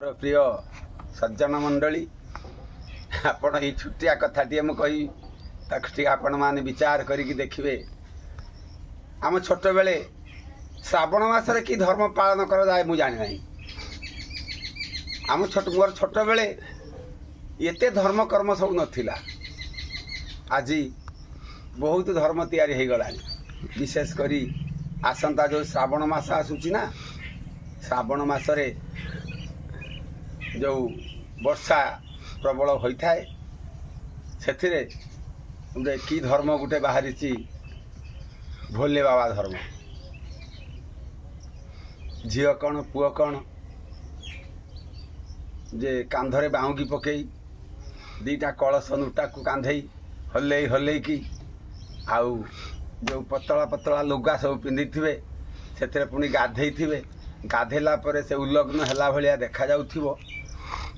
प्रिय सज्जन मंडली आपण ये छुट्टिया कथाटी मु कही आपण मैंने विचार करिकी देखिए आम छोट बेले श्रावण मासरे कि धर्म पालन कर जाए मुझे जानी ना आम मोर छोट बेले एते धर्म कर्म सब नथिला आज बहुत धर्म तैयारी हो गला विशेष करी आसंता जो श्रावण मास आसूची ना श्रावण मासरे जो वर्षा प्रबल होता है से गोटे कि धर्म गोटे बाहरी भोले बाबा धर्म झील कौन पुओ कौन जे कांधरे बाहुकी पकई दीटा कलश नुटा को कांधे हल्ले हल्ले की आउ जो पतला पतला लुगा सब पिंधि थे से पुणी गाधे थे गाधेला पर से उल्लग्न है भाया देखा जाऊ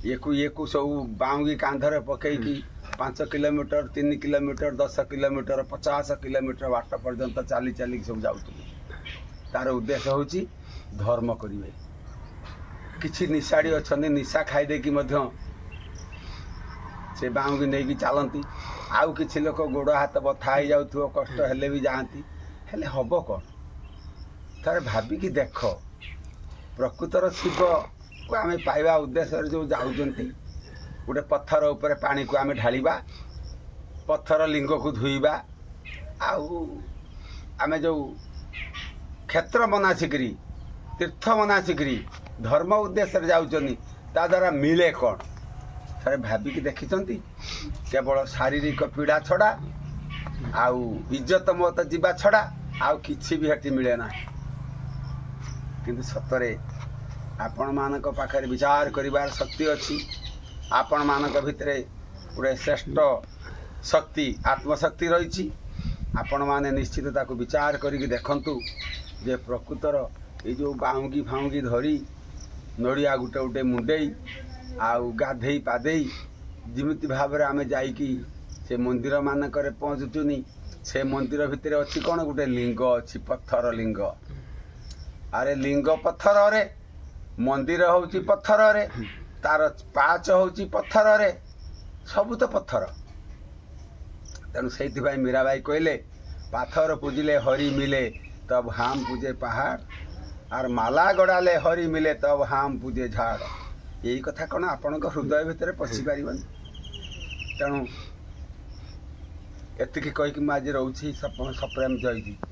ये सब बाउंगी Kandhare पकईकी 5 kilometre 3 kilometre 10 kilometre 50 kilometre बाट पर्यंत चली चली सब जाऊ तार उद्देश्य हूँ धर्म करेंगे किसी निशाड़ी अच्छा निशा खाईदे से बाउंगी नहीं चलती आउ कि लोक गोड़ हाथ बथा हो जाऊ कष्ट हेले भी जाती हेले हम कौन तार भाविकी देख प्रकृतर शिव को आम पाइबा उद्देश्य जो जाऊँगी गोटे पत्थर उपर पानी को आम ढालिबा पत्थर लिंग को धोइबा आम जो क्षेत्र मनासिकी तीर्थ मनासिकी धर्म उद्देश्य जाऊँगी ता द्वारा मिले कौन थे भाविकी देखी केवल शारीरिक पीड़ा छड़ा आउ इज्जत मत जीवा छड़ा आउ किछि भी हटी मिले ना किंतु सतरे आपण मानक पाखरे विचार करिवार शक्ति अच्छी आपण मानक भितरे गोटे श्रेष्ठ शक्ति आत्मशक्ति रही आपण माने निश्चित ताको विचार करिक देखंतु जे प्रकृतर ये जो बाउंगी फाउंगी धरी नड़िया गुटे गुटे मुंडेई आउ गाधेई पादेई जिमिति भाव आम जाइकी से मंदिर मानक पहुँचुनी से मंदिर भितर अच्छी कौन गोटे लिंग अच्छी पत्थर लिंग अरे लिंग पत्थर रे मंदिर हूँ पत्थर रे तार पाच हूँ पत्थर रे सबू तो पत्थर तेणु से मीराबाई कहले पाथर पूजिले हरि मिले तब हाम पूजे पहाड़ और माला गड़ाले हरि मिले तब हाम पूजे झाड़ यही कथा कौन आपण हृदय भितर पशि पार तेणु एतिकी कहीकि आज रोची सप्रेम जयजी।